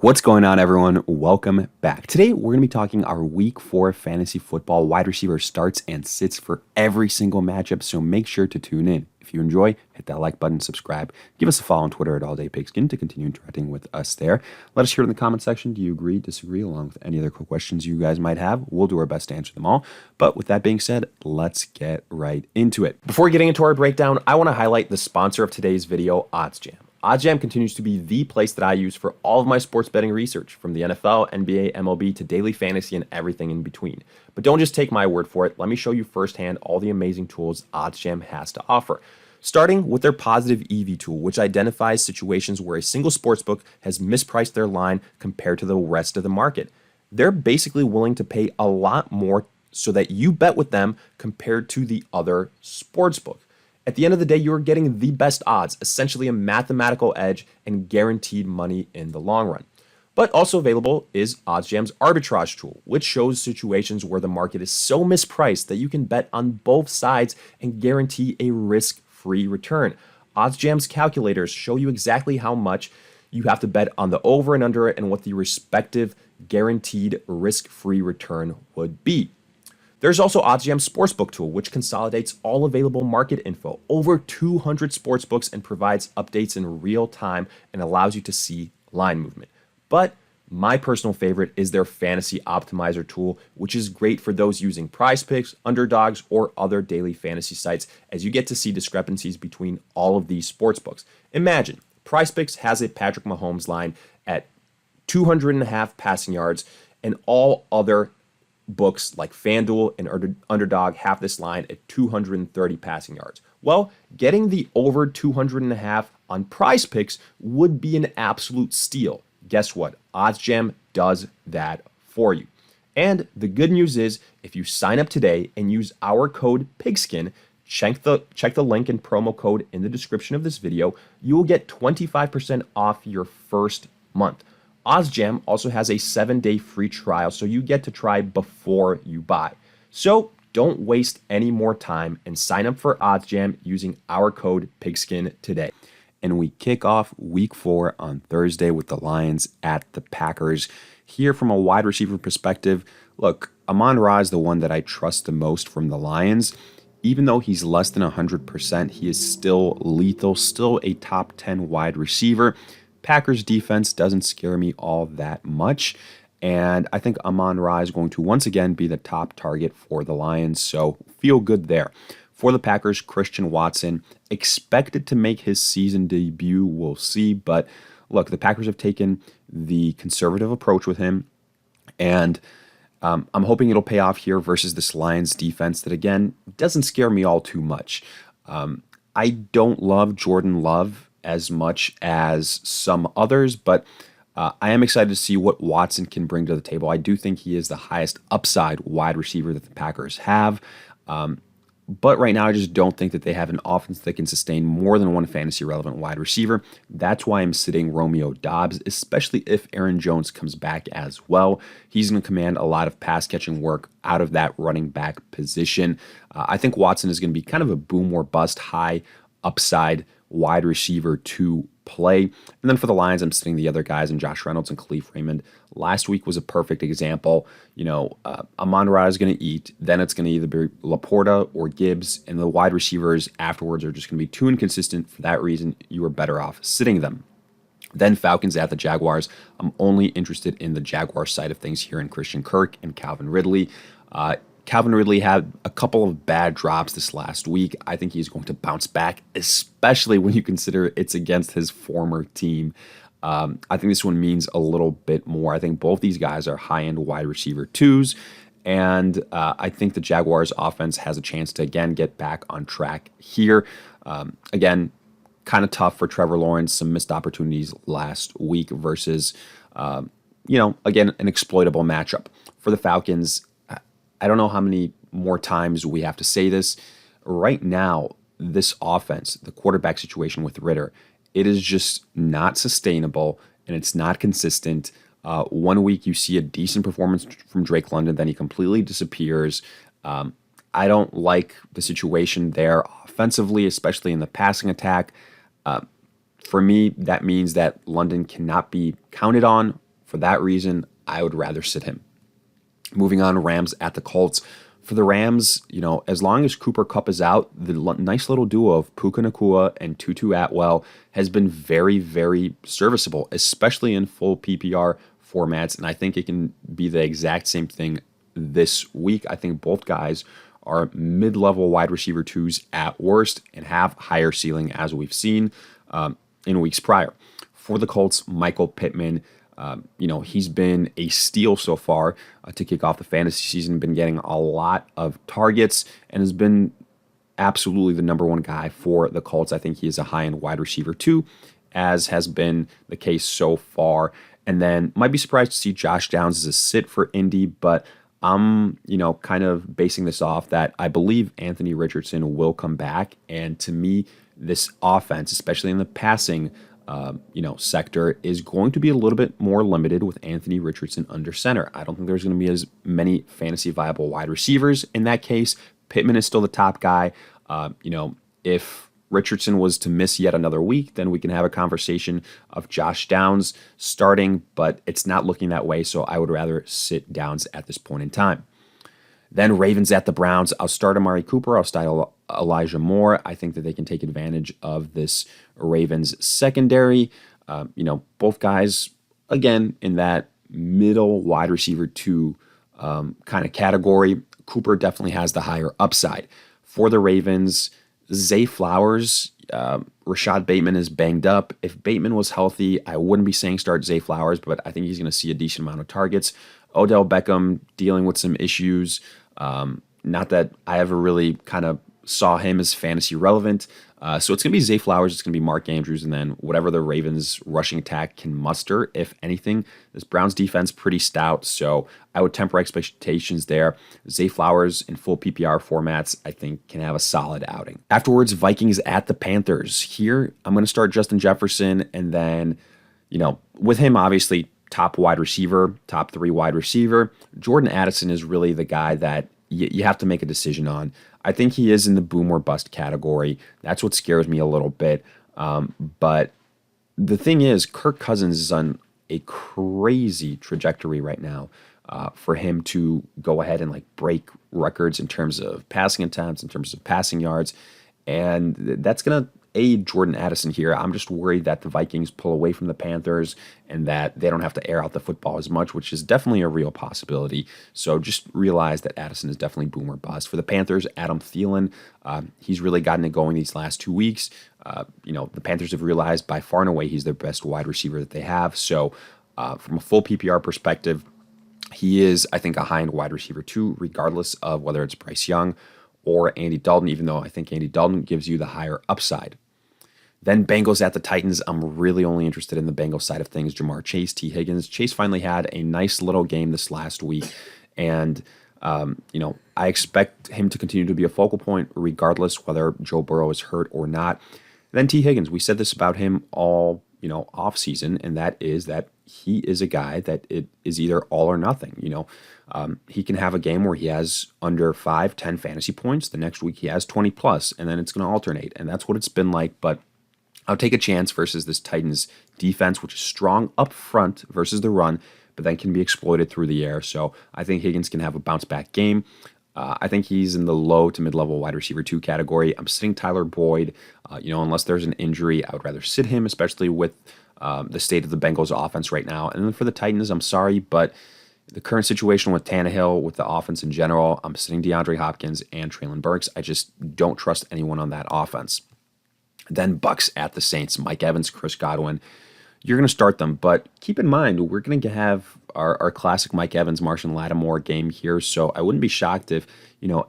What's going on, everyone? Welcome back. Today, we're going to be talking our Week 4 fantasy football wide receiver starts and sits for every single matchup, so make sure to tune in. If you enjoy, hit that like button, subscribe, give us a follow on Twitter at AllDayPigskin to continue interacting with us there. Let us hear in the comment section, do you agree, disagree, along with any other quick questions you guys might have. We'll do our best to answer them all. But with that being said, let's get right into it. Before getting into our breakdown, I want to highlight the sponsor of today's video, OddsJam. OddsJam continues to be the place that I use for all of my sports betting research, from the NFL, NBA, MLB, to daily fantasy and everything in between. But don't just take my word for it. Let me show you firsthand all the amazing tools OddsJam has to offer. Starting with their positive EV tool, which identifies situations where a single sportsbook has mispriced their line compared to the rest of the market. They're basically willing to pay a lot more so that you bet with them compared to the other sportsbook. At the end of the day, you're getting the best odds, essentially a mathematical edge and guaranteed money in the long run. But also available is OddsJam's arbitrage tool, which shows situations where the market is so mispriced that you can bet on both sides and guarantee a risk-free return. OddsJam's calculators show you exactly how much you have to bet on the over and under and what the respective guaranteed risk-free return would be. There's also OddsJam's Sportsbook tool, which consolidates all available market info, over 200 sportsbooks, and provides updates in real time and allows you to see line movement. But my personal favorite is their Fantasy Optimizer tool, which is great for those using PrizePicks, Underdogs, or other daily fantasy sites, as you get to see discrepancies between all of these sportsbooks. Imagine, PrizePicks has a Patrick Mahomes line at 200.5 passing yards, and all other books like FanDuel and Underdog have this line at 230 passing yards. Well, getting the over 200.5 on PrizePicks would be an absolute steal. Guess what? OddsJam does that for you. And the good news is, if you sign up today and use our code PIGSKIN, check the link and promo code in the description of this video, you will get 25% off your first month. OddsJam also has a 7-day free trial, so you get to try before you buy. So don't waste any more time and sign up for OddsJam using our code PIGSKIN today. And we kick off Week 4 on Thursday with the Lions at the Packers. Here, from a wide receiver perspective, look, Amon-Ra is the one that I trust the most from the Lions. Even though he's less than 100%, he is still lethal, still a top 10 wide receiver. Packers defense doesn't scare me all that much, and I think Amon-Ra is going to once again be the top target for the Lions, so feel good there. For the Packers, Christian Watson, expected to make his season debut, we'll see, but look, the Packers have taken the conservative approach with him, and I'm hoping it'll pay off here versus this Lions defense that, again, doesn't scare me all too much. I don't love Jordan Love as much as some others, but I am excited to see what Watson can bring to the table. I do think he is the highest upside wide receiver that the Packers have, but right now I just don't think that they have an offense that can sustain more than one fantasy-relevant wide receiver. That's why I'm sitting Romeo Doubs, especially if Aaron Jones comes back as well. He's going to command a lot of pass-catching work out of that running back position. I think Watson is going to be kind of a boom or bust high upside wide receiver to play. And then for the Lions, I'm sitting the other guys in Josh Reynolds and Khalif Raymond. Last week was a perfect example. Amon-Ra is going to eat. Then it's going to either be Laporta or Gibbs, and the wide receivers afterwards are just going to be too inconsistent. For that reason, you are better off sitting them. Then Falcons at the Jaguars. I'm only interested in the Jaguar side of things here in Christian Kirk and Calvin Ridley. Calvin Ridley had a couple of bad drops this last week. I think he's going to bounce back, especially when you consider it's against his former team. I think this one means a little bit more. I think both these guys are high-end wide receiver twos, and I think the Jaguars' offense has a chance to, again, get back on track here. Again, kind of tough for Trevor Lawrence, some missed opportunities last week versus, again, an exploitable matchup. For the Falcons, I don't know how many more times we have to say this. Right now, this offense, the quarterback situation with Ritter, it is just not sustainable and it's not consistent. 1 week you see a decent performance from Drake London, then he completely disappears. I don't like the situation there offensively, especially in the passing attack. For me, that means that London cannot be counted on for that reason, I would rather sit him. Moving on, Rams at the Colts. For the Rams, as long as Cooper Kupp is out, the nice little duo of Puka Nacua and Tutu Atwell has been very, very serviceable, especially in full PPR formats. And I think it can be the exact same thing this week. I think both guys are mid-level wide receiver twos at worst and have higher ceiling as we've seen in weeks prior. For the Colts, Michael Pittman, he's been a steal so far to kick off the fantasy season, been getting a lot of targets and has been absolutely the number one guy for the Colts. I think he is a high-end wide receiver too, as has been the case so far. And then might be surprised to see Josh Downs as a sit for Indy, but I'm, kind of basing this off that I believe Anthony Richardson will come back. And to me, this offense, especially in the passing sector, is going to be a little bit more limited with Anthony Richardson under center. I don't think there's going to be as many fantasy viable wide receivers in that case. Pittman is still the top guy. If Richardson was to miss yet another week, then we can have a conversation of Josh Downs starting, but it's not looking that way, so I would rather sit Downs at this point in time. Then Ravens at the Browns. I'll start Amari Cooper. I'll start Elijah Moore. I think that they can take advantage of this Ravens secondary. Both guys, again, in that middle wide receiver two kind of category. Cooper definitely has the higher upside. For the Ravens, Zay Flowers, Rashad Bateman is banged up. If Bateman was healthy, I wouldn't be saying start Zay Flowers, but I think he's going to see a decent amount of targets. Odell Beckham dealing with some issues. Not that I ever really kind of saw him as fantasy relevant. So it's going to be Zay Flowers, it's going to be Mark Andrews, and then whatever the Ravens rushing attack can muster, if anything. This Browns defense pretty stout, so I would temper expectations there. Zay Flowers in full PPR formats, I think, can have a solid outing. Afterwards, Vikings at the Panthers. Here, I'm going to start Justin Jefferson, and then, with him, obviously, top wide receiver, top 3 wide receiver. Jordan Addison is really the guy that you have to make a decision on. I think he is in the boom or bust category. That's what scares me a little bit. But the thing is, Kirk Cousins is on a crazy trajectory right now for him to go ahead and break records in terms of passing attempts, in terms of passing yards. And that's going to aid Jordan Addison here. I'm just worried that the Vikings pull away from the Panthers and that they don't have to air out the football as much, which is definitely a real possibility. So just realize that Addison is definitely boom or bust. For the Panthers, Adam Thielen, he's really gotten it going these last 2 weeks. The Panthers have realized by far and away he's their best wide receiver that they have. So from a full PPR perspective, he is, I think, a high-end wide receiver too, regardless of whether it's Bryce Young or Andy Dalton, even though I think Andy Dalton gives you the higher upside. Then Bengals at the Titans. I'm really only interested in the Bengals side of things. Jamar Chase, T. Higgins. Chase finally had a nice little game this last week. And, I expect him to continue to be a focal point regardless whether Joe Burrow is hurt or not. Then T. Higgins. We said this about him all, off season, and that is that he is a guy that it is either all or nothing. He can have a game where he has under 5-10 fantasy points. The next week he has 20 plus, and then it's going to alternate. And that's what it's been like. But I'll take a chance versus this Titans defense, which is strong up front versus the run, but then can be exploited through the air. So I think Higgins can have a bounce-back game. I think he's in the low to mid-level wide receiver 2 category. I'm sitting Tyler Boyd. Unless there's an injury, I would rather sit him, especially with the state of the Bengals offense right now. And then for the Titans, I'm sorry, but the current situation with Tannehill, with the offense in general, I'm sitting DeAndre Hopkins and Treylon Burks. I just don't trust anyone on that offense. Then Bucks at the Saints, Mike Evans, Chris Godwin. You're going to start them, but keep in mind, we're going to have our classic Mike Evans, Marshon Lattimore game here, so I wouldn't be shocked if,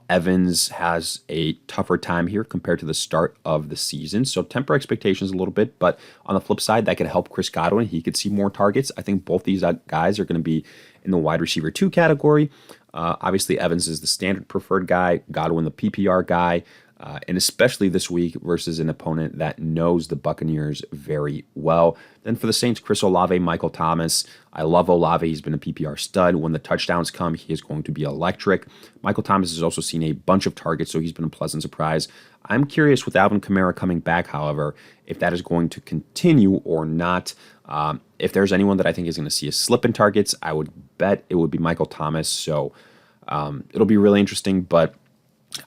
Evans has a tougher time here compared to the start of the season, so temper expectations a little bit, but on the flip side, that could help Chris Godwin. He could see more targets. I think both these guys are going to be in the wide receiver 2 category. Obviously, Evans is the standard preferred guy, Godwin the PPR guy. and especially this week versus an opponent that knows the Buccaneers very well. Then for the Saints, Chris Olave, Michael Thomas. I love Olave. He's been a PPR stud. When the touchdowns come, he is going to be electric. Michael Thomas has also seen a bunch of targets, so he's been a pleasant surprise. I'm curious with Alvin Kamara coming back, however, if that is going to continue or not. If there's anyone that I think is going to see a slip in targets, I would bet it would be Michael Thomas. So it'll be really interesting, but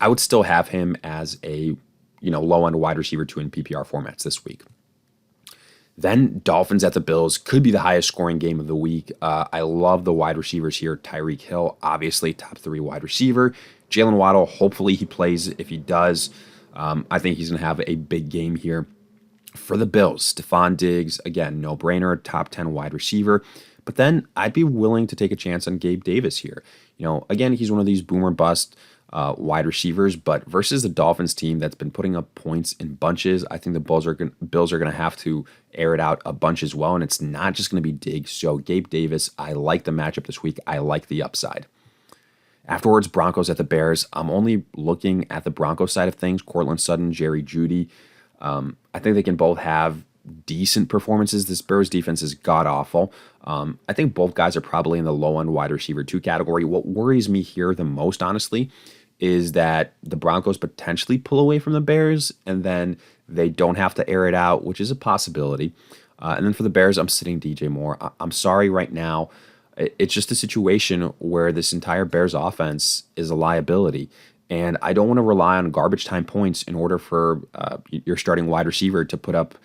I would still have him as a low-end wide receiver 2 in PPR formats this week. Then Dolphins at the Bills could be the highest scoring game of the week. I love the wide receivers here. Tyreek Hill, obviously top 3 wide receiver. Jalen Waddle, hopefully he plays. If he does, I think he's going to have a big game here. For the Bills, Stephon Diggs, again, no-brainer, top 10 wide receiver. But then I'd be willing to take a chance on Gabe Davis here. Again, he's one of these boomer bust wide receivers, but versus the Dolphins team that's been putting up points in bunches, I think the Bills are going to have to air it out a bunch as well, and it's not just going to be Diggs. So Gabe Davis, I like the matchup this week. I like the upside. Afterwards, Broncos at the Bears. I'm only looking at the Broncos side of things. Courtland Sutton, Jerry Jeudy. I think they can both have decent performances. This Bears defense is god-awful. I think both guys are probably in the low-end wide receiver 2 category. What worries me here the most, honestly, is that the Broncos potentially pull away from the Bears, and then they don't have to air it out, which is a possibility. And then for the Bears, I'm sitting DJ Moore. I'm sorry right now. It's just a situation where this entire Bears offense is a liability. And I don't want to rely on garbage time points in order for your starting wide receiver to put up,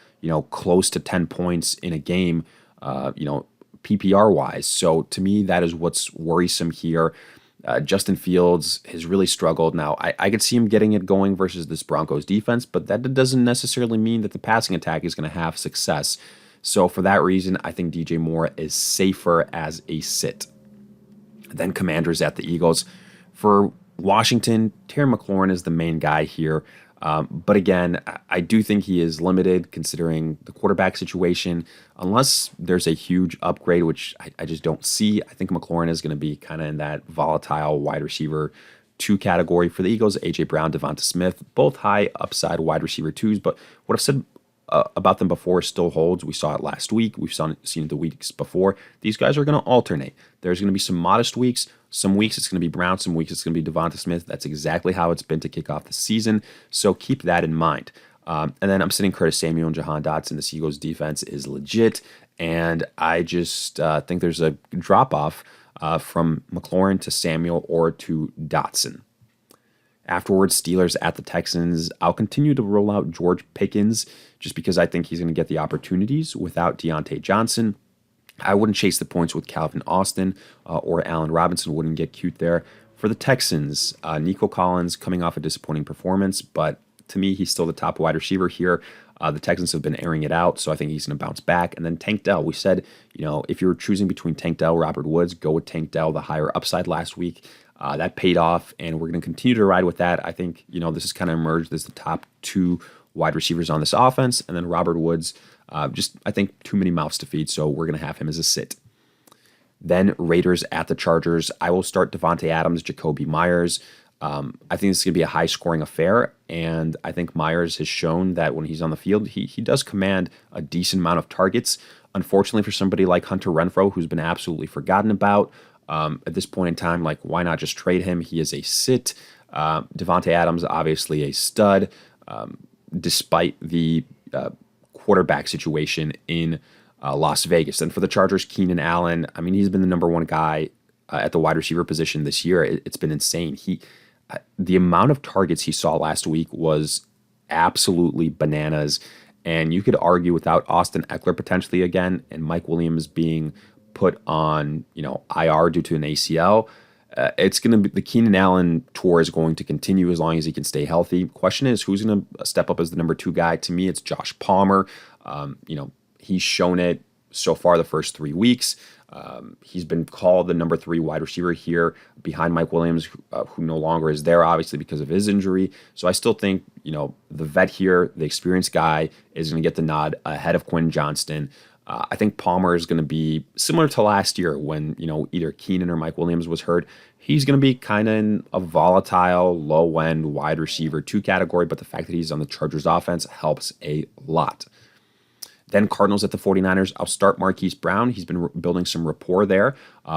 close to 10 points in a game, PPR wise. So to me, that is what's worrisome here. Justin Fields has really struggled. Now, I could see him getting it going versus this Broncos defense, but that doesn't necessarily mean that the passing attack is going to have success. So for that reason, I think DJ Moore is safer as a sit. Then Commanders at the Eagles. For Washington, Terry McLaurin is the main guy here. But again, I do think he is limited considering the quarterback situation. Unless there's a huge upgrade, which I just don't see, I think McLaurin is going to be kind of in that volatile wide receiver 2 category. For the Eagles, A.J. Brown, Devonta Smith, both high upside wide receiver 2s. But what I've said about them before still holds. We saw it last week. We've seen it the weeks before. These guys are going to alternate. There's going to be some modest weeks. Some weeks it's going to be Brown. Some weeks it's going to be Devonta Smith. That's exactly how it's been to kick off the season. So keep that in mind. And then I'm sitting Curtis Samuel and Jahan Dotson. The Eagles defense is legit. And I just think there's a drop-off from McLaurin to Samuel or to Dotson. Afterwards, Steelers at the Texans. I'll continue to roll out George Pickens just because I think he's going to get the opportunities without Deontay Johnson. I wouldn't chase the points with Calvin Austin or Allen Robinson. Wouldn't get cute there. For the Texans, Nico Collins coming off a disappointing performance, but to me, he's still the top wide receiver here. The Texans have been airing it out, so I think he's going to bounce back. And then Tank Dell. We said, if you're choosing between Tank Dell, Robert Woods, go with Tank Dell, the higher upside last week. That paid off, and we're going to continue to ride with that. I think, this has kind of emerged as the top 2 wide receivers on this offense. And then Robert Woods, I think, too many mouths to feed, so we're going to have him as a sit. Then Raiders at the Chargers. I will start Devontae Adams, Jacoby Myers. I think this is going to be a high-scoring affair, and I think Myers has shown that when he's on the field, he does command a decent amount of targets. Unfortunately, for somebody like Hunter Renfrow, who's been absolutely forgotten about, at this point in time, why not just trade him? He is a sit. Devontae Adams, obviously a stud, despite the quarterback situation in Las Vegas. And for the Chargers, Keenan Allen, he's been the number 1 guy at the wide receiver position this year. It's been insane. The amount of targets he saw last week was absolutely bananas. And you could argue without Austin Eckler potentially again and Mike Williams being put on, IR due to an ACL, it's going to be the Keenan Allen tour is going to continue as long as he can stay healthy. Question is, who's going to step up as the number 2 guy? To me, it's Josh Palmer. He's shown it so far the first 3 weeks. He's been called the number 3 wide receiver here behind Mike Williams, who no longer is there, obviously, because of his injury. So I still think, the vet here, the experienced guy, is going to get the nod ahead of Quinn Johnston. I think Palmer is going to be similar to last year when, either Keenan or Mike Williams was hurt. He's going to be kind of in a volatile, low-end wide receiver 2 category, but the fact that he's on the Chargers offense helps a lot. Then Cardinals at the 49ers. I'll start Marquise Brown. He's been building some rapport there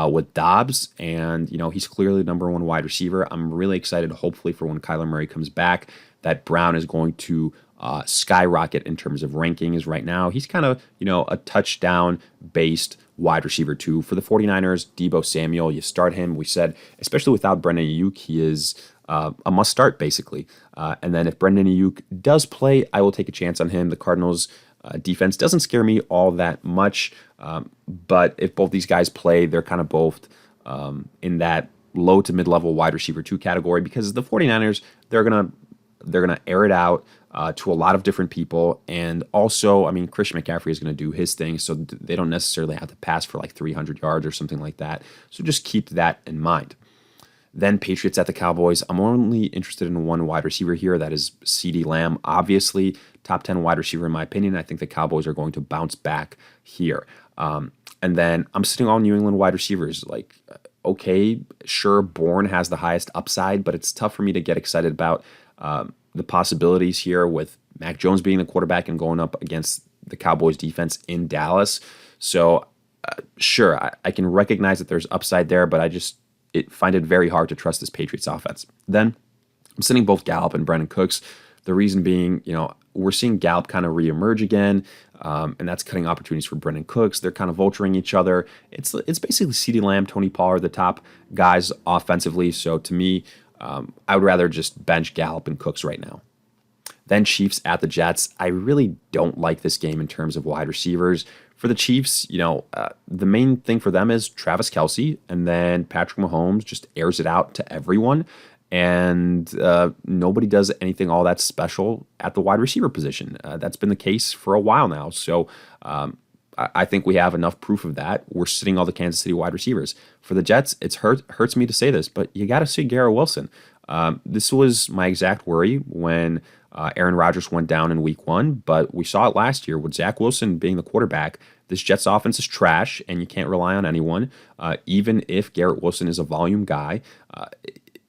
with Dobbs, and he's clearly the number 1 wide receiver. I'm really excited, hopefully, for when Kyler Murray comes back, that Brown is going to skyrocket in terms of rankings. Right now, he's kind of a touchdown-based wide receiver 2 for the 49ers. Deebo Samuel, you start him. We said, especially without Brandon Ayuk, he is a must start, basically. And then if Brandon Ayuk does play, I will take a chance on him. The Cardinals defense doesn't scare me all that much, but if both these guys play, they're kind of both in that low to mid-level wide receiver 2 category, because the 49ers, they're gonna air it out to a lot of different people. And also, Christian McCaffrey is going to do his thing, so they don't necessarily have to pass for like 300 yards or something like that. So just keep that in mind. Then Patriots at the Cowboys. I'm only interested in 1 wide receiver here. That is CeeDee Lamb. Obviously, top 10 wide receiver in my opinion. I think the Cowboys are going to bounce back here. And then I'm sitting on New England wide receivers. Like, okay, sure, Bourne has the highest upside, but it's tough for me to get excited about the possibilities here with Mac Jones being the quarterback and going up against the Cowboys defense in Dallas. So, sure, I can recognize that there's upside there, but I find it very hard to trust this Patriots offense. Then I'm sitting both Gallup and Brandon Cooks. The reason being, we're seeing Gallup kind of reemerge again, and that's cutting opportunities for Brandon Cooks. They're kind of vulturing each other. It's basically CeeDee Lamb, Tony Pollard, the top guys offensively. So to me, I would rather just bench Gallup and Cooks right now. Then Chiefs at the Jets. I really don't like this game in terms of wide receivers. For the Chiefs, the main thing for them is Travis Kelce, and then Patrick Mahomes just airs it out to everyone, and nobody does anything all that special at the wide receiver position. That's been the case for a while now, so I think we have enough proof of that. We're sitting all the Kansas City wide receivers. For the Jets, it hurts me to say this, but you got to see Garrett Wilson. This was my exact worry when Aaron Rodgers went down in week 1, but we saw it last year with Zach Wilson being the quarterback. This Jets offense is trash, and you can't rely on anyone, even if Garrett Wilson is a volume guy.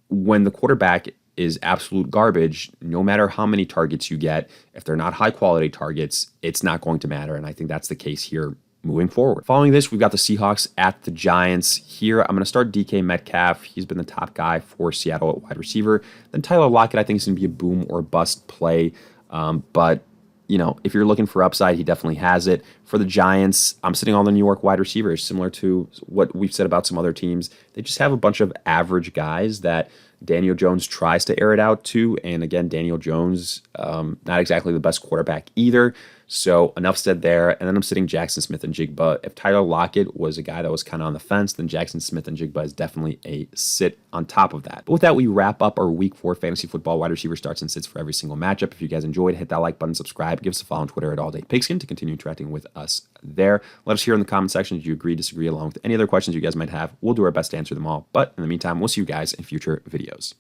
When the quarterback is absolute garbage, no matter how many targets you get, if they're not high-quality targets, it's not going to matter, and I think that's the case here moving forward. Following this, we've got the Seahawks at the Giants. Here, I'm going to start DK Metcalf. He's been the top guy for Seattle at wide receiver. Then Tyler Lockett, I think, is going to be a boom or bust play. But, if you're looking for upside, he definitely has it. For the Giants, I'm sitting on the New York wide receivers, similar to what we've said about some other teams. They just have a bunch of average guys that Daniel Jones tries to air it out to. And again, Daniel Jones, not exactly the best quarterback either. So enough said there. And then I'm sitting Jackson Smith and Jigba. If Tyler Lockett was a guy that was kind of on the fence, then Jackson Smith and Jigba is definitely a sit on top of that. But with that, we wrap up our week 4 fantasy football wide receiver starts and sits for every single matchup. If you guys enjoyed, hit that like button, subscribe, give us a follow on Twitter at AllDayPigskin to continue interacting with us there. Let us hear in the comment section if you agree, disagree, along with any other questions you guys might have. We'll do our best to answer them all. But in the meantime, we'll see you guys in future videos.